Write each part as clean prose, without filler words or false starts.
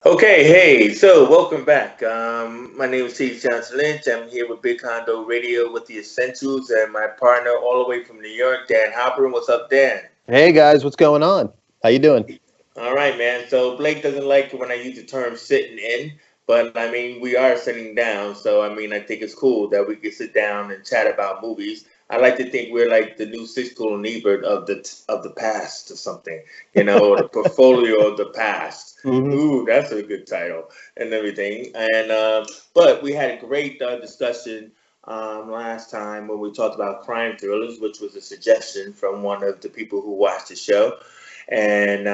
Okay, hey, so welcome back. My name is Steve Johnson Lynch. I'm here with Big Condo Radio with the Essentials and my partner all the way from New York, Dan Halperin. What's up, Dan? Hey guys, what's going on? How you doing? All right, man. So Blake doesn't like it when I use the term sitting in, but I mean, we are sitting down. So, I mean, I think it's cool that we can sit down and chat about movies. I like to think we're like the new Siskel and Ebert of the past or something, or the portfolio of the past. hmm Ooh, that's a good title and everything. And but we had a great discussion last time when we talked about crime thrillers, which was a suggestion from one of the people who watched the show. And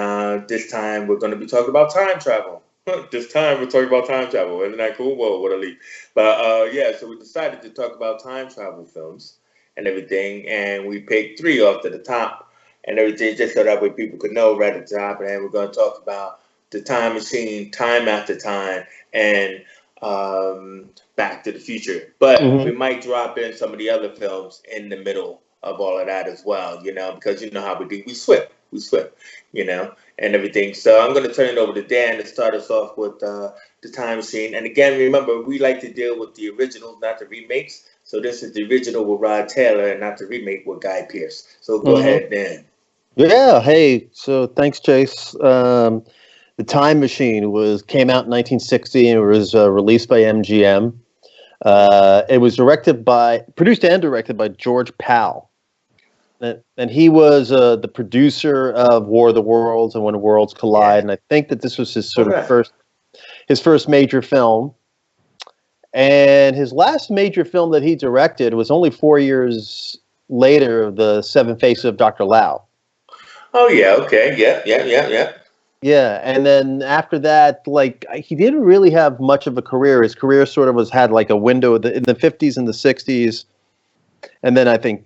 this time we're going to be talking about time travel. This time we're talking about time travel. Isn't that cool? Whoa, what a leap. But yeah, so we decided to talk about time travel films and everything. And we picked three off to the top and everything just so that way people could know right at the top. And we're going to talk about The Time Machine, Time After Time, and Back to the Future. But we hmm might drop in some of the other films in the middle of all of that as well, because you know how we do. We swip, and everything. So I'm going to turn it over to Dan to start us off with the Time Machine. And again, remember, we like to deal with the originals, not the remakes. So this is the original with Rod Taylor and not the remake with Guy Pearce. So go hmm ahead, Dan. Yeah. Hey. So thanks, Chase. The Time Machine was came out in 1960 and it was released by MGM. It was produced and directed by George Pal, and he was the producer of War of the Worlds and When Worlds Collide. Yeah. And I think that this was All right. his first major film. And his last major film that he directed was only 4 years later, The Seven Faces of Dr. Lao. Oh, yeah. Okay. Yeah. Yeah. Yeah. Yeah. Yeah, and then after that, like he didn't really have much of a career. His career sort of was had like a window in the 50s and the 60s, and then I think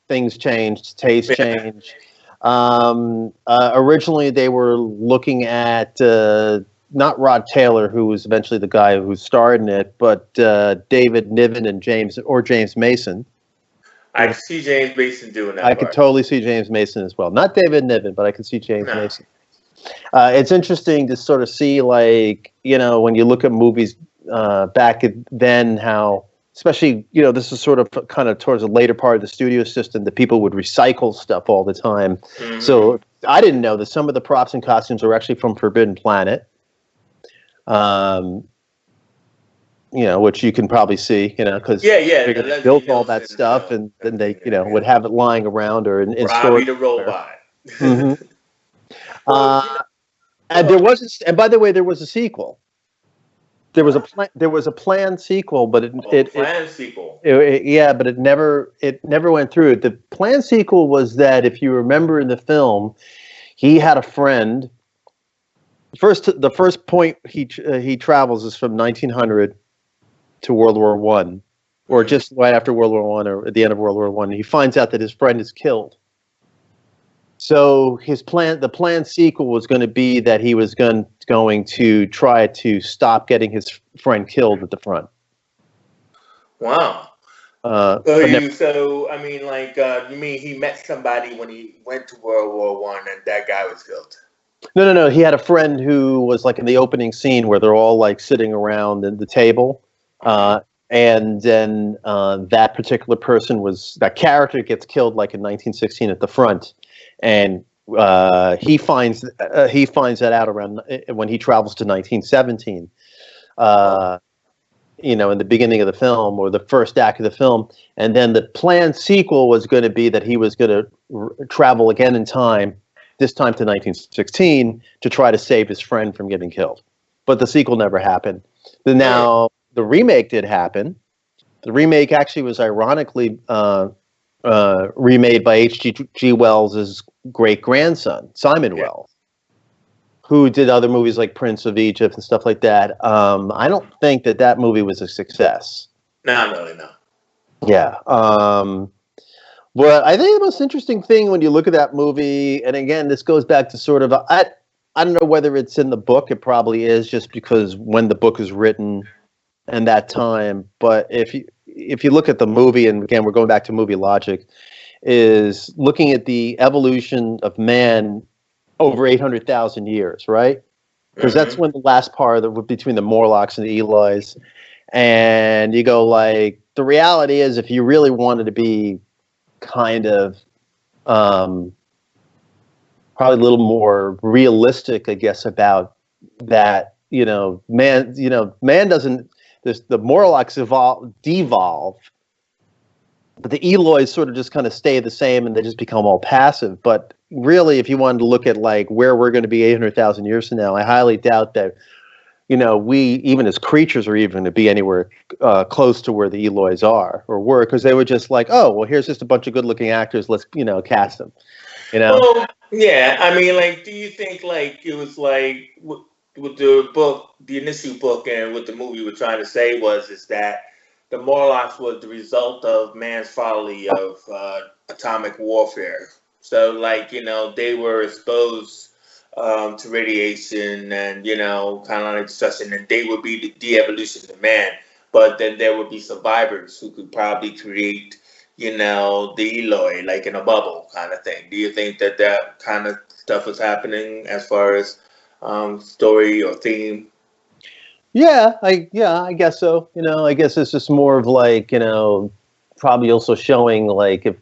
things changed, taste Yeah. changed. Originally, they were looking at not Rod Taylor, who was eventually the guy who starred in it, but David Niven and James Mason. I can see James Mason doing I that could part. totally see James Mason as well. Not David Niven, but I could see James No. Mason. It's interesting to sort of see, like, when you look at movies then, how, especially, this is sort of kind of towards the later part of the studio system, that people would recycle stuff all the time. Hmm. So I didn't know that some of the props and costumes are actually from Forbidden Planet, um, which you can probably see, because Yeah, yeah. they The Leslie built all that Nielsen stuff film, and then they, everything. Yeah, would yeah. have it lying around or in Robbie storage the somewhere. robot. hmm Well, Uh, and go there ahead. was, and by the way, there was a sequel. There was a What? plan. There was a planned sequel, but Oh, plan sequel. yeah, but it never went through. The planned sequel was that, if you remember in the film, he had a friend. The first point he travels is from 1900 to World War One, or Hmm. just right after World War One, or at the end of World War One. He finds out that his friend is killed. So the planned sequel was going to be that he was going to try to stop getting his friend killed at the front. Wow. But never. So I mean, like, you mean he met somebody when he went to World War One, and that guy was killed? No, no, no. He had a friend who was like in the opening scene where they're all like sitting around the table, Hmm. and then that character gets killed like in 1916 at the front, and he finds that out around when he travels to 1917. Oh, Uh, in the beginning of the film or the first act of the film, and then the planned sequel was going to be that he was going to travel again in time, this time to 1916, to try to save his friend from getting killed. But the sequel never happened. hmm. Now, the remake did happen. The remake actually was ironically remade by H.G. Wells' great grandson, Simon Yeah. Wells, who did other movies like Prince of Egypt and stuff like that. I don't think that movie was a success. No, really, no. Yeah. But I think the most interesting thing when you look at that movie, and again, this goes back to sort of, I don't know whether it's in the book. It probably is, just because when the book is written and that time. But if you look at the movie, and again, we're going back to movie logic, is looking at the evolution of man over 800,000 years, right? because that's when the last part of between the Morlocks and the Eloys, and you go like the reality is if you really wanted to be kind of probably a little more realistic, I guess, about that. Man doesn't. The Morlocks devolve, but the Eloys sort of just kind of stay the same, and they just become all passive. But really, if you wanted to look at like where we're going to be 800,000 years from now, I highly doubt that we even as creatures are even to be anywhere close to where the Eloys are or were, because they were just like, oh, well, here's just a bunch of good-looking actors. Let's cast them. Well, yeah. I mean, like, do you think like it was like with the book, the initial book, and what the movie was trying to say is that the Morlocks was the result of man's folly of atomic warfare. So, like, they were exposed to radiation and, kind of like destruction, and they would be the de-evolution of man. But then there would be survivors who could probably create, the Eloi, like in a bubble kind of thing. Do you think that kind of stuff was happening as far as story or theme? Yeah, I guess so. I guess it's just more of like, probably also showing like if,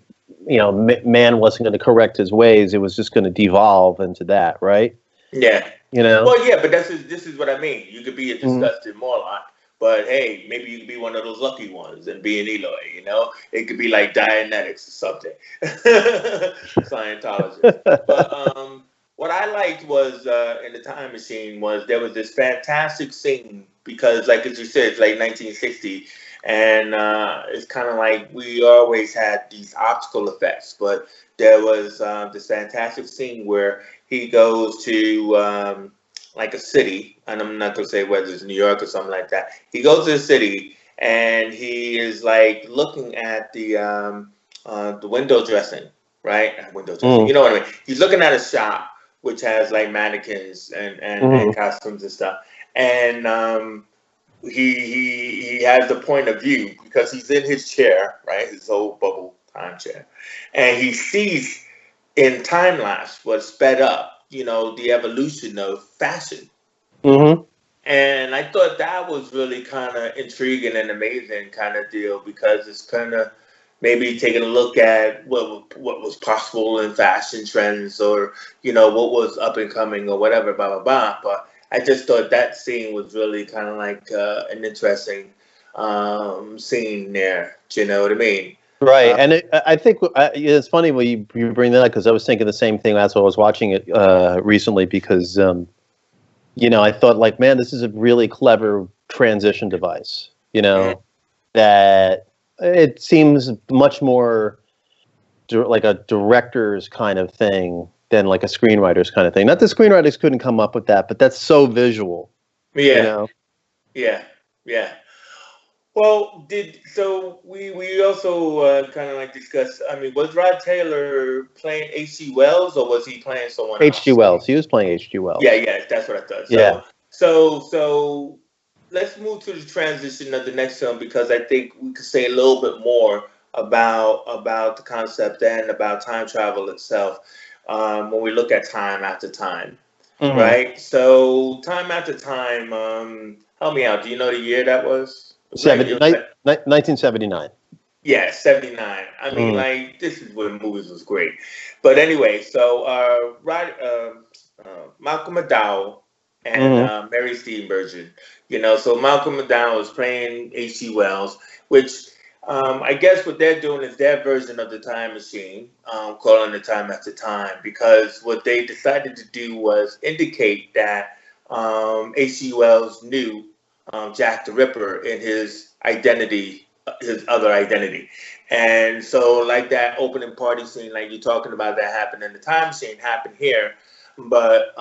man wasn't going to correct his ways, it was just going to devolve into that, right? Yeah. Well, yeah, but this is what I mean. You could be a disgusted Morlock, but hey, maybe you could be one of those lucky ones and be an Eloi, It could be like Dianetics or something. Scientologist. But what I liked was in the Time Machine was there was this fantastic scene because, like as you said, it's like 1960, and it's kind of like we always had these optical effects, but there was this fantastic scene where he goes to like a city, and I'm not gonna say whether it's New York or something like that. He goes to the city and he is like looking at the window dressing, right? Window dressing, you know what I mean? He's looking at a shop which has like mannequins and costumes and stuff. And he has the point of view because he's in his chair, right? His old bubble time chair. And he sees in time lapse what's sped up, the evolution of fashion. And I thought that was really kind of intriguing and amazing kind of deal because it's kind of maybe taking a look at what was possible in fashion trends or, what was up and coming or whatever, blah, blah, blah. But I just thought that scene was really kind of like an interesting scene there. Do you know what I mean? Right. And I think it's funny when you bring that up because I was thinking the same thing as I was watching it recently because, I thought like, man, this is a really clever transition device, that it seems much more like a director's kind of thing than like a screenwriter's kind of thing. Not that screenwriters couldn't come up with that, but that's so visual. Yeah. Yeah. Well, we also kind of like discussed. I mean, was Rod Taylor playing H.G. Wells or was he playing someone else? H.G. Wells. He was playing H.G. Wells. Yeah, that's what I thought. Yeah. So let's move to the transition of the next film because I think we could say a little bit more about the concept and about time travel itself when we look at Time After Time, right? So Time After Time. Help me out. Do you know the year that was? 1979. Yeah, 79. I mean, like, this is when movies was great. But anyway, so Malcolm McDowell and Mary Steenburgen, so Malcolm McDowell is playing H.G. Wells, which I guess what they're doing is their version of the Time Machine, calling it Time After Time, because what they decided to do was indicate that H.G. Wells knew Jack the Ripper in his identity, his other identity. And so like that opening party scene, like you're talking about that happened in the Time Machine, happened here. But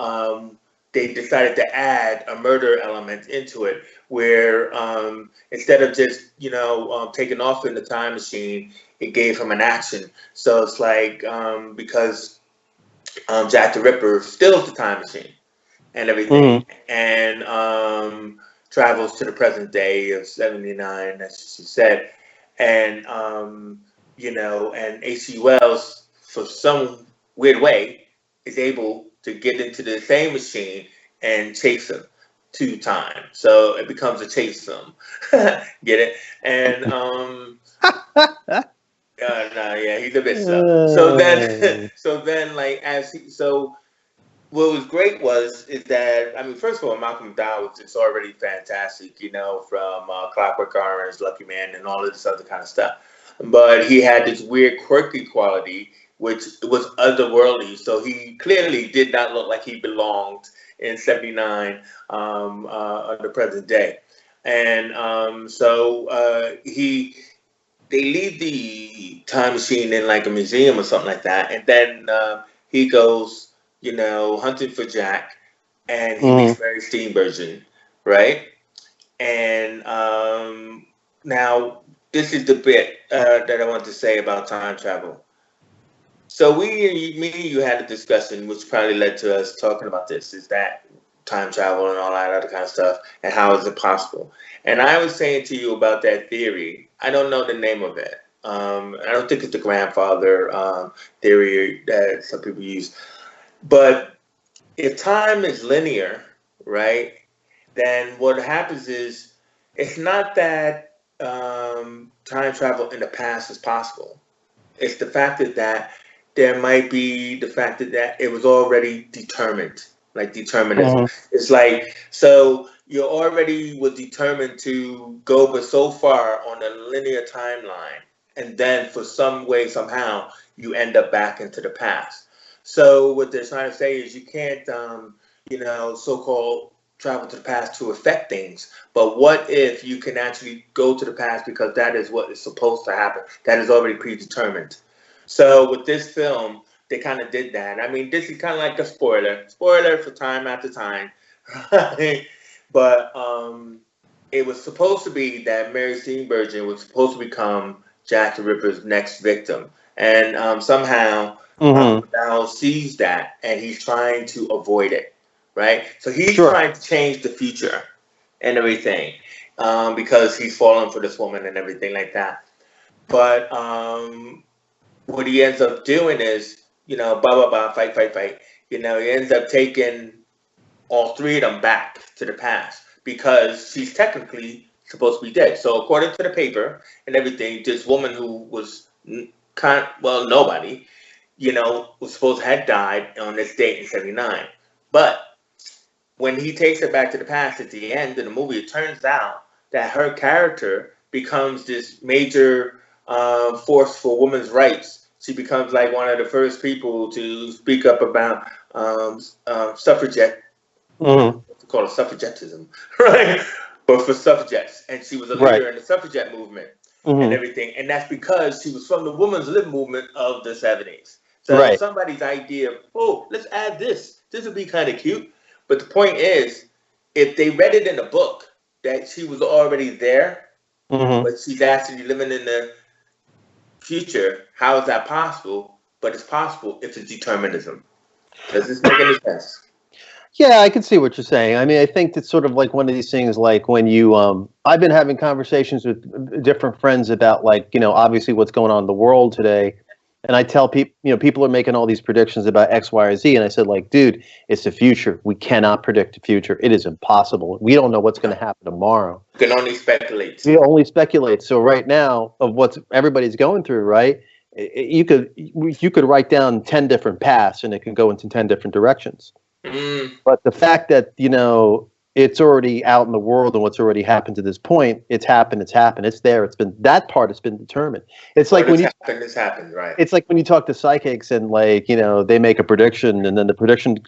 they decided to add a murder element into it where instead of just, taking off in the Time Machine, it gave him an action. So it's like because Jack the Ripper steals the Time Machine and everything. And travels to the present day of 79, as she said. And, and H.G. Wells, for some weird way, is able to get into the same machine, and chase him to time. So it becomes a chase film. Get it? And no, yeah, he's a bit slow. So then, so then, like what was great is that, I mean, first of all, Malcolm McDowell was just already fantastic, from Clockwork Orange, Lucky Man, and all of this other kind of stuff. But he had this weird, quirky quality, which was otherworldly. So he clearly did not look like he belonged in '79 on the present day. And they leave the time machine in like a museum or something like that, and then he goes, hunting for Jack, and he meets Mary Steenburgen, right? And now this is the bit that I want to say about time travel. So me and you had a discussion, which probably led to us talking about this, is that time travel and all that other kind of stuff, and how is it possible? And I was saying to you about that theory. I don't know the name of it. I don't think it's the grandfather theory that some people use. But if time is linear, right, then what happens is it's not that time travel in the past is possible. It's the fact that there might be the fact that it was already determined, like determinism. It's like, so you already was determined to go but so far on a linear timeline, and then for some way, somehow, you end up back into the past. So what they're trying to say is you can't, so-called travel to the past to affect things. But what if you can actually go to the past because that is what is supposed to happen? That is already predetermined. So with this film, they kind of did that. I mean, this is kind of like a spoiler for Time After Time. But it was supposed to be that Mary Steenburgen was supposed to become Jack the Ripper's next victim. And somehow McDowell sees that, and he's trying to avoid it, right? So he's trying to change the future and everything because he's fallen for this woman and everything like that. But what he ends up doing is, fight. He ends up taking all three of them back to the past because she's technically supposed to be dead. So according to the paper and everything, this woman who was nobody, was supposed to have died on this date in '79. But when he takes her back to the past at the end of the movie, it turns out that her character becomes this major force for women's rights. She becomes like one of the first people to speak up about suffragette. Call it suffragettism, right? But for suffragettes, and she was a leader in the suffragette movement and everything, and that's because she was from the women's lib movement of the '70s. So somebody's idea of, let's add this. This would be kind of cute. But the point is, if they read it in the book that she was already there, but she's actually living in the future, how is that possible? But it's possible if it's determinism. Does this make any sense? Yeah, I can see what you're saying. I mean, I think it's sort of like one of these things, like when you, I've been having conversations with different friends about, like, obviously what's going on in the world today. And I tell people, people are making all these predictions about X, Y, or Z. And I said, like, dude, it's the future. We cannot predict the future. It is impossible. We don't know what's going to happen tomorrow. You can only speculate. We only speculate. So right now, of what everybody's going through, right? You could write down 10 different paths, and it can go into 10 different directions. But the fact that, it's already out in the world and what's already happened to this point, it's happened. It's there. That part has been determined. It's like it's happened, right? It's like when you talk to psychics and, like, they make a prediction and then the prediction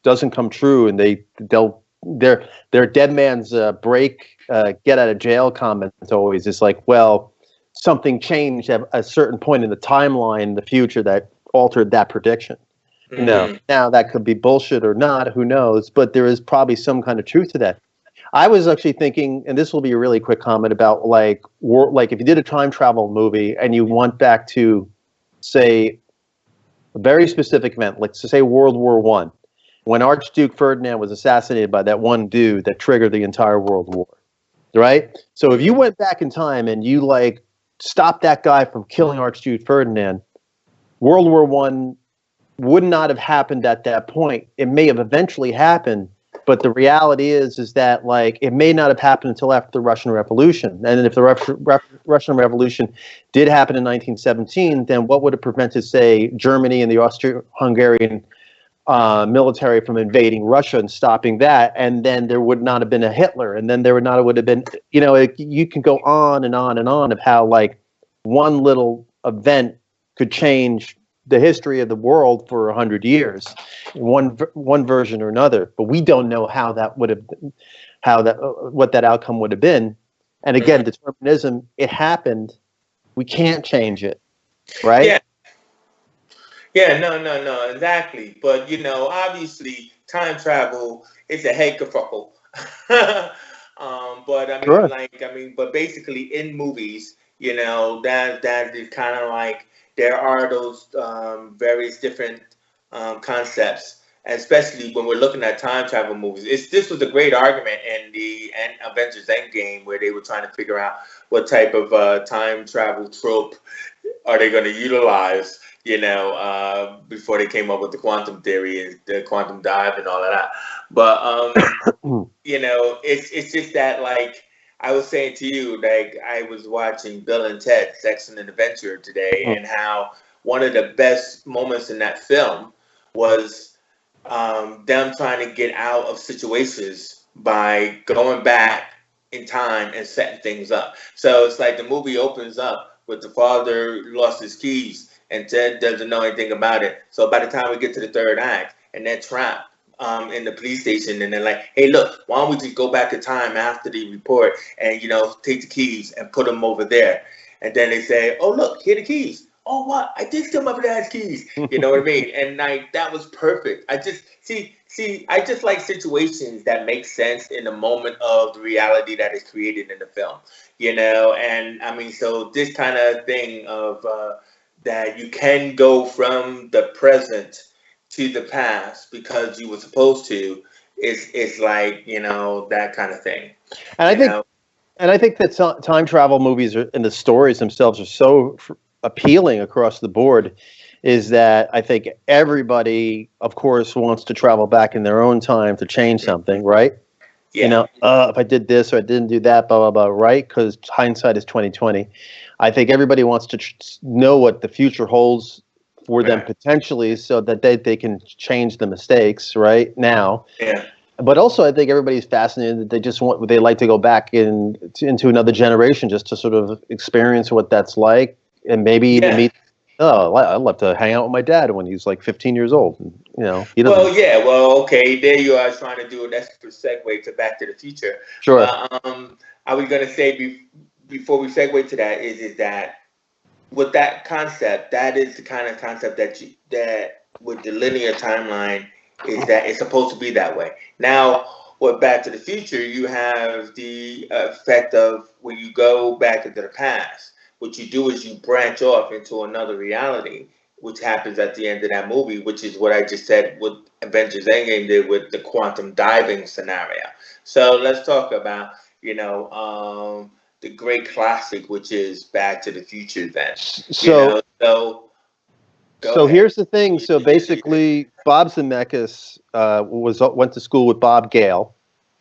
doesn't come true, and their dead man's get out of jail comment always is like, well, something changed at a certain point in the timeline in the future that altered that prediction. Now that could be bullshit or not, who knows, but there is probably some kind of truth to that. I was actually thinking, and this will be a really quick comment about, like if you did a time travel movie and you went back to, say, a very specific event, like to say World War I, when Archduke Ferdinand was assassinated by that one dude that triggered the entire World War, right? So if you went back in time and you, like, stopped that guy from killing Archduke Ferdinand, World War I would not have happened at that point. It may have eventually happened, But the reality is that like it may not have happened until after the Russian Revolution. And if the Russian Revolution did happen in 1917, then what would have prevented, say, Germany and the Austro-Hungarian military from invading Russia and stopping that? And then there would not have been a Hitler, and then there would have been, you can go on and on and on of how like one little event could change the history of the world for 100 years, in one version or another. But we don't know how that would have, what that outcome would have been. And again, determinism, it happened. We can't change it, right? Yeah. Yeah, no, exactly. But obviously, time travel is a heck of but Sure. but basically, in movies, that is kind of like there are those various different concepts, especially when we're looking at time travel movies. This was a great argument in the Avengers Endgame, where they were trying to figure out what type of time travel trope are they going to utilize, before they came up with the quantum theory and the quantum dive and all of that. But it's just that, like I was saying to you, like I was watching Bill and Ted: Sex and Adventure today, and how one of the best moments in that film was them trying to get out of situations by going back in time and setting things up. So it's like the movie opens up with the father lost his keys and Ted doesn't know anything about it. So by the time we get to the third act and they're trapped in the police station, and they're like, hey, look, why don't we just go back in time after the report and, take the keys and put them over there. And then they say, oh, look, here are the keys. Oh, what? I did steal my dad's keys. You know what I mean? And like, that was perfect. I just I just like situations that make sense in the moment of the reality that is created in the film, and I mean, so this kind of thing of that you can go from the present to the past because you were supposed to is like, that kind of thing. And I think that time travel movies and the stories themselves are so appealing across the board, is that I think everybody, of course, wants to travel back in their own time to change something, right? Yeah. If I did this or I didn't do that, blah, blah, blah, right? Because hindsight is 20/20. I think everybody wants to know what the future holds for them potentially, so that they can change the mistakes right now. Yeah. But also, I think everybody's fascinated. They like to go back into another generation just to sort of experience what that's like, and maybe even meet. Oh, I'd love to hang out with my dad when he's like 15 years old. He doesn't. Okay. There you are trying to do an extra segue to Back to the Future. Sure. I was going to say before we segue to that is that with that concept, that is the kind of concept that with the linear timeline is that it's supposed to be that way. Now, with Back to the Future, you have the effect of when you go back into the past. What you do is you branch off into another reality, which happens at the end of that movie, which is what I just said what Avengers Endgame did with the quantum diving scenario. So let's talk about, the great classic, which is Back to the Future then. So here's the thing. So basically, Bob Zemeckis went to school with Bob Gale,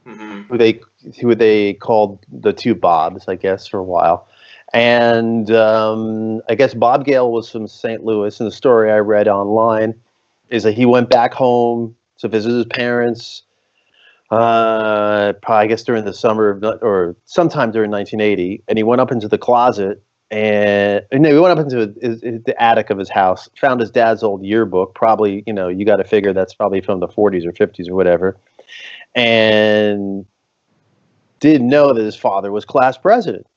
who they called the two Bobs, I guess, for a while. And I guess Bob Gale was from St. Louis, and the story I read online is that he went back home to visit his parents, probably, I guess, during the summer or sometime during 1980, and he went up into the closet, he went up into the attic of his house, found his dad's old yearbook, probably, you got to figure that's probably from the 40s or 50s or whatever, and didn't know that his father was class president.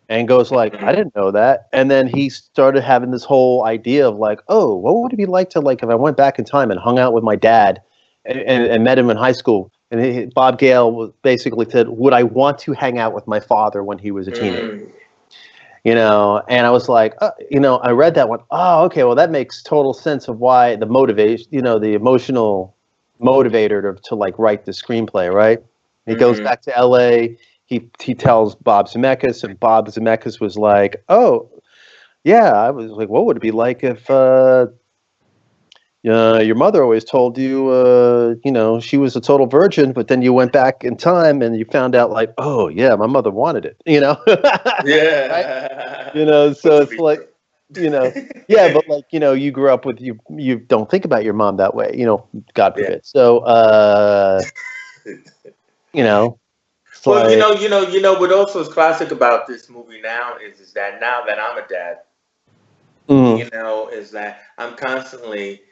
And goes like, I didn't know that. And then he started having this whole idea of like, oh, what would it be like to, like, if I went back in time and hung out with my dad and met him in high school? And Bob Gale basically said, would I want to hang out with my father when he was a teenager? And I was like, I read that one. Oh, okay. Well, that makes total sense of why the motivation, the emotional motivator to like write the screenplay, right? He goes back to LA. He tells Bob Zemeckis, and Bob Zemeckis was like, oh, yeah. I was like, what would it be like if your mother always told you, she was a total virgin, but then you went back in time and you found out, like, oh yeah, my mother wanted it, right? Yeah. So Which would it's be like, true. yeah, but like, you grew up with you don't think about your mom that way, God Yeah. forbid. So, you know, it's Well, like, what also is classic about this movie now is that now that I'm a dad, mm, is that I'm constantly,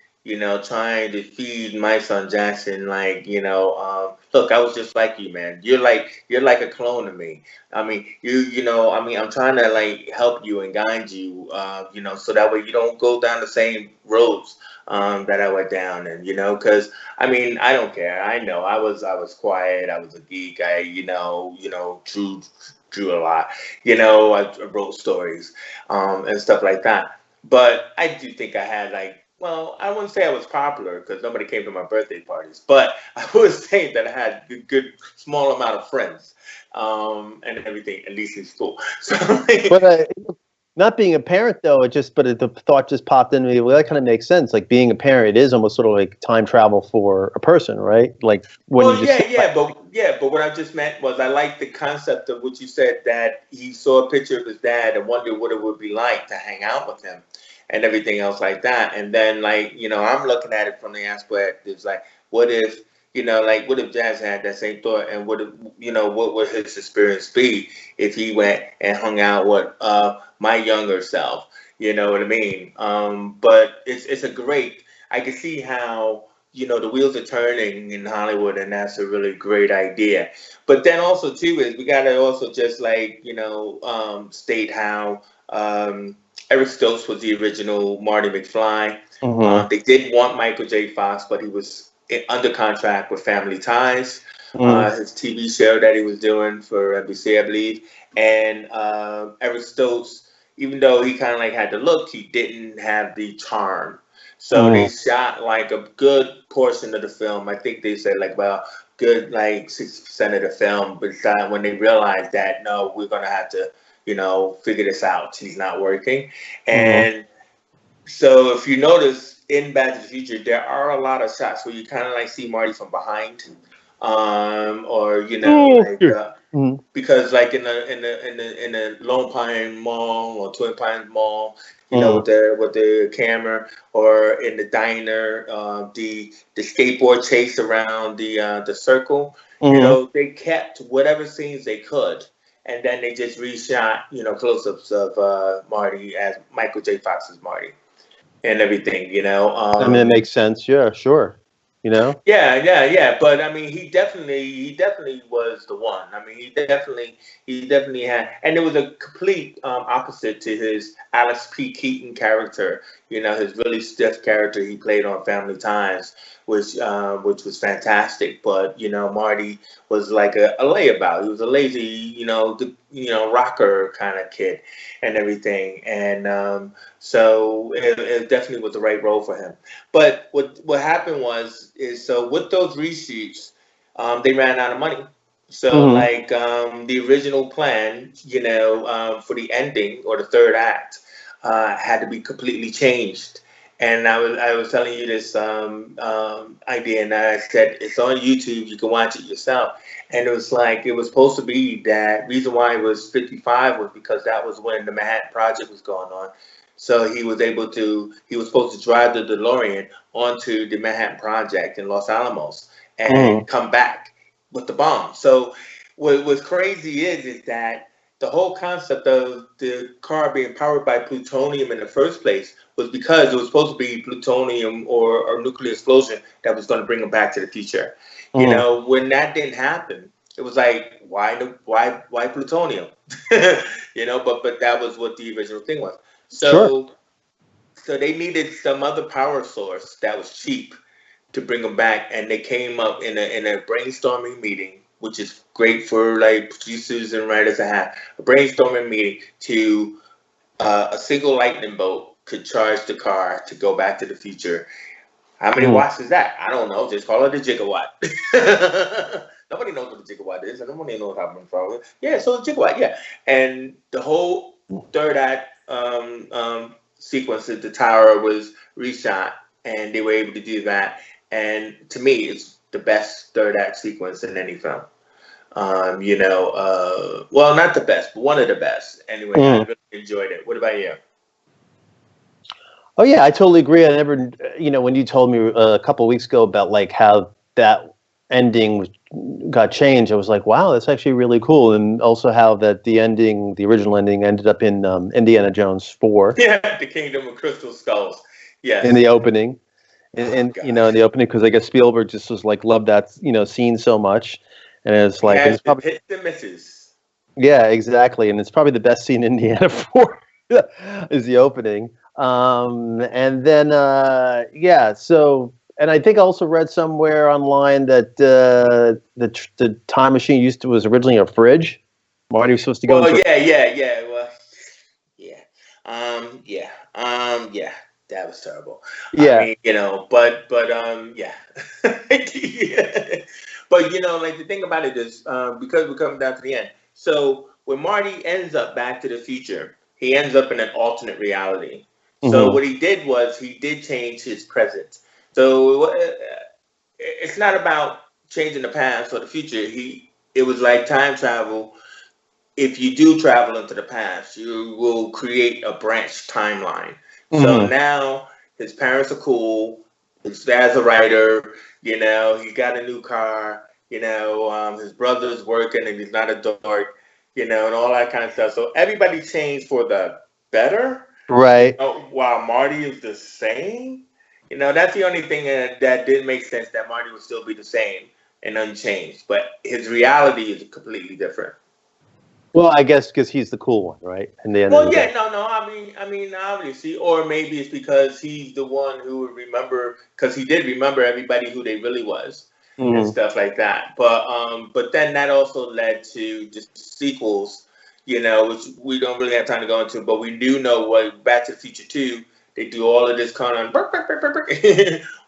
trying to feed my son Jackson, like, look, I was just like you, man. You're like a clone of me. I mean, I'm trying to like help you and guide you, so that way you don't go down the same roads that I went down, and because I mean, I don't care. I know I was quiet. I was a geek. I, drew a lot. I wrote stories, and stuff like that. But I do think I had like, well, I wouldn't say I was popular because nobody came to my birthday parties, but I would say that I had good small amount of friends, and everything, at least in school. So but not being a parent though, the thought just popped into me. Well, that kind of makes sense. Like being a parent is almost sort of like time travel for a person, right? Like when you well, just yeah, think about, but what I just meant was I like the concept of what you said, that he saw a picture of his dad and wondered what it would be like to hang out with him and everything else like that. And then like, I'm looking at it from the aspect it's like, what if, what if Jazz had that same thought, and what if, what would his experience be if he went and hung out with my younger self? You know what I mean? But it's a great. I can see how the wheels are turning in Hollywood, and that's a really great idea. But then also too is we gotta also just like state how Eric Stokes was the original Marty McFly. mm-hmm, They did want Michael J. Fox, but he was under contract with Family Ties, mm-hmm, his TV show that he was doing for NBC, I believe. And Eric Stokes, even though he kind of like had the look, he didn't have the charm. So they mm-hmm, shot like a good portion of the film. I think they said like about good like 60% of the film. But when they realized that no, we're gonna have to figure this out. He's not working, mm-hmm. and so if you notice in Back to the Future, there are a lot of shots where you kind of like see Marty from behind, or Oh, like here. Mm-hmm, because like in the Lone Pine Mall or Twin Pines Mall, mm-hmm, with the camera, or in the diner, the skateboard chase around the circle, mm-hmm. they kept whatever scenes they could, and then they just reshot close-ups of Marty as Michael J. Fox's Marty and everything. I mean, it makes sense. Yeah, sure. You know. Yeah, yeah, yeah. But I mean, he definitely was the one. I mean, he definitely had, and it was a complete opposite to his Alex P. Keaton character. His really stiff character he played on Family Ties, which was fantastic. But Marty was like a layabout. He was a lazy, rocker kind of kid, and everything. And so it definitely was the right role for him. But what happened so with those reshoots, they ran out of money. So Mm-hmm. like the original plan, for the ending or the third act, had to be completely changed. And I was telling you this idea, and I said it's on YouTube. You can watch it yourself. And it was like it was supposed to be that reason why it was 55 was because that was when the Manhattan Project was going on. So he was supposed to drive the DeLorean onto the Manhattan Project in Los Alamos and Mm-hmm. come back with the bomb. So what's crazy is that the whole concept of the car being powered by plutonium in the first place was because it was supposed to be plutonium or nuclear explosion that was going to bring them back to the future. Mm-hmm. When that didn't happen, it was like why plutonium? But that was what the original thing was. Sure. So they needed some other power source that was cheap to bring them back, and they came up in a brainstorming meeting, which is great for like producers and writers to have a brainstorming meeting to a single lightning bolt could charge the car to go back to the future. How many Mm-hmm. watts is that? I don't know. Just call it a gigawatt. Nobody knows what a gigawatt is, and nobody knows how much power. Yeah, so a gigawatt. Yeah, and the whole third act sequence at the tower was reshot and they were able to do that. And to me, it's the best third act sequence in any film. Well, not the best, but one of the best. Anyway, I really enjoyed it. What about you? Oh yeah, I totally agree. I never, when you told me a couple of weeks ago about like how that ending got changed, I was like, wow, that's actually really cool. And also how that the original ending, ended up in Indiana Jones 4. Yeah, the Kingdom of Crystal Skulls. Yes. In the opening, and Oh, in the opening, because I guess Spielberg just was like loved that scene so much, and it's like yeah, it's probably hits and misses. yeah, exactly, and it's probably the best scene in Indiana 4 is the opening. And then so, and I think I also read somewhere online that the time machine was originally a fridge. Marty was supposed to go. Well, yeah. Well, yeah. That was terrible. Yeah. I mean, but yeah. Yeah. But like the thing about it is, because we're coming down to the end. So when Marty ends up Back to the Future, he ends up in an alternate reality. So what he did was he did change his present. So it's not about changing the past or the future. It was like time travel. If you do travel into the past, you will create a branch timeline. So now his parents are cool. His dad's a writer. He got a new car. His brother's working and he's not a dork. And all that kind of stuff. So everybody changed for the better. Right. While Marty is the same. That's the only thing that didn't make sense, that Marty would still be the same and unchanged. But his reality is completely different. Well, I guess because he's the cool one, right? And then no. I mean, obviously, or maybe it's because he's the one who would remember, because he did remember everybody who they really was and stuff like that. But then that also led to just sequels, which we don't really have time to go into. But we do know what Back to the Future 2, they do all of this kind of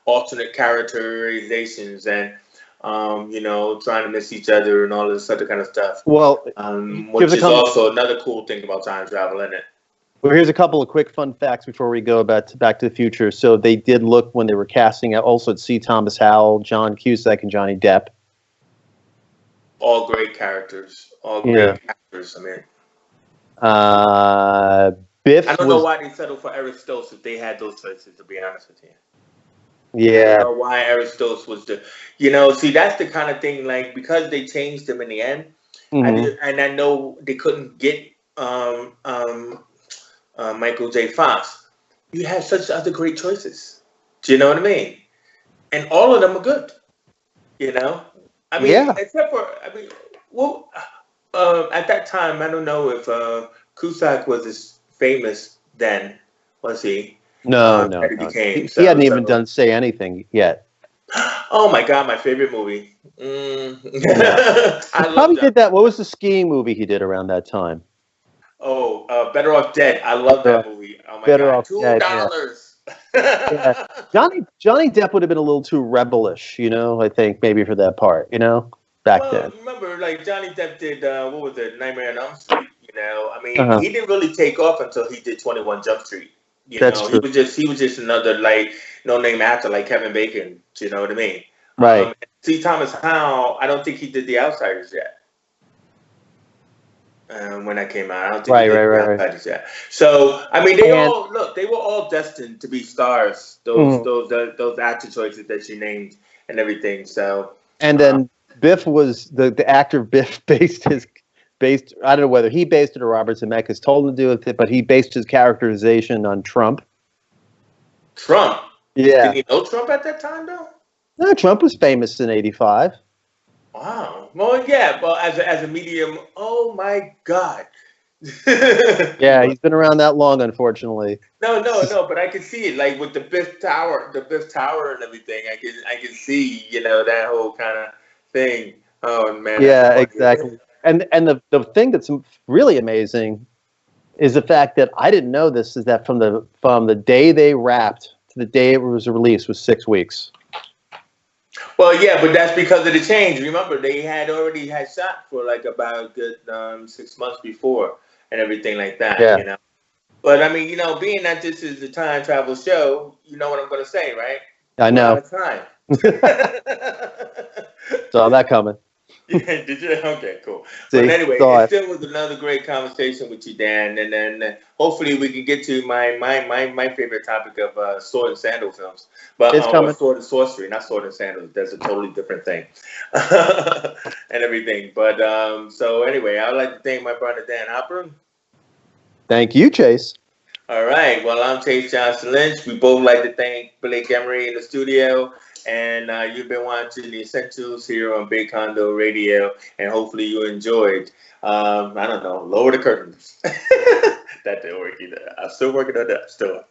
alternate characterizations and. Trying to miss each other and all this other kind of stuff. Well, which is also another cool thing about time travel, isn't it? Well, here's a couple of quick fun facts before we go about Back to the Future. So they did look, when they were casting, also at C. Thomas Howell, John Cusack, and Johnny Depp. All great characters. All great actors. I mean, Biff. I don't know why they settled for Eric Stoltz if they had those choices, to be honest with you. Yeah. I don't know why Eric Stoltz was see, that's the kind of thing, like, because they changed him in the end, and I know they couldn't get Michael J. Fox. You had such other great choices. Do you know what I mean? And all of them are good. I mean, except for, at that time, I don't know if Cusack was as famous then, was he? No. He hadn't even done Say Anything yet. Oh my God, my favorite movie. I probably did that. What was the skiing movie he did around that time? Oh, Better Off Dead. I love that movie. Oh my God, $2. Yeah. Johnny Depp would have been a little too rebellish, I think, maybe for that part, back then. Remember, like, Johnny Depp did, what was it, Nightmare on Elm Street, I mean, he didn't really take off until he did 21 Jump Street. That's true. He was just another, like, no-name actor like Kevin Bacon. Do you know what I mean? Right. C. Thomas Howell, I don't think he did The Outsiders yet. When that came out, I don't think he did The Outsiders yet. So, I mean, they were all destined to be stars. Those actor choices that you named and everything. So. And then Biff was the actor. Biff based. I don't know whether he based it or Robert Zemeckis told him to do it, but he based his characterization on Trump. Trump? Yeah. Did he know Trump at that time, though? No, Trump was famous in '85. Wow. Well, yeah, but as a medium, oh my God. Yeah, he's been around that long, unfortunately. No, but I can see it, like, with the Biff Tower and everything. I can see, that whole kind of thing. Oh man. Yeah, exactly. And the thing that's really amazing is the fact that I didn't know this, is that from the day they wrapped to the day it was released was 6 weeks. Well, yeah, but that's because of the change. Remember, they had already had shot for like about a good 6 months before and everything like that. Yeah. But I mean, being that this is a time travel show, you know what I'm going to say, right? I We're out know. of time. Saw that coming. Yeah, did you? Okay, cool. But See, anyway, saw it it. still was another great conversation with you, Dan. And then hopefully we can get to my favorite topic of sword and sandal films, but It's or coming. sword and sorcery, not sword and sandals. That's a totally different thing, and everything. But so anyway, I'd like to thank my brother Dan Hopper. Thank you, Chase. All right. Well, I'm Chase Johnson Lynch. We both like to thank Blake Emery in the studio. And you've been watching The Essentials here on Big Condo Radio. And hopefully you enjoyed. I don't know, Lower the Curtains. That didn't work either. I'm still working on that. Still.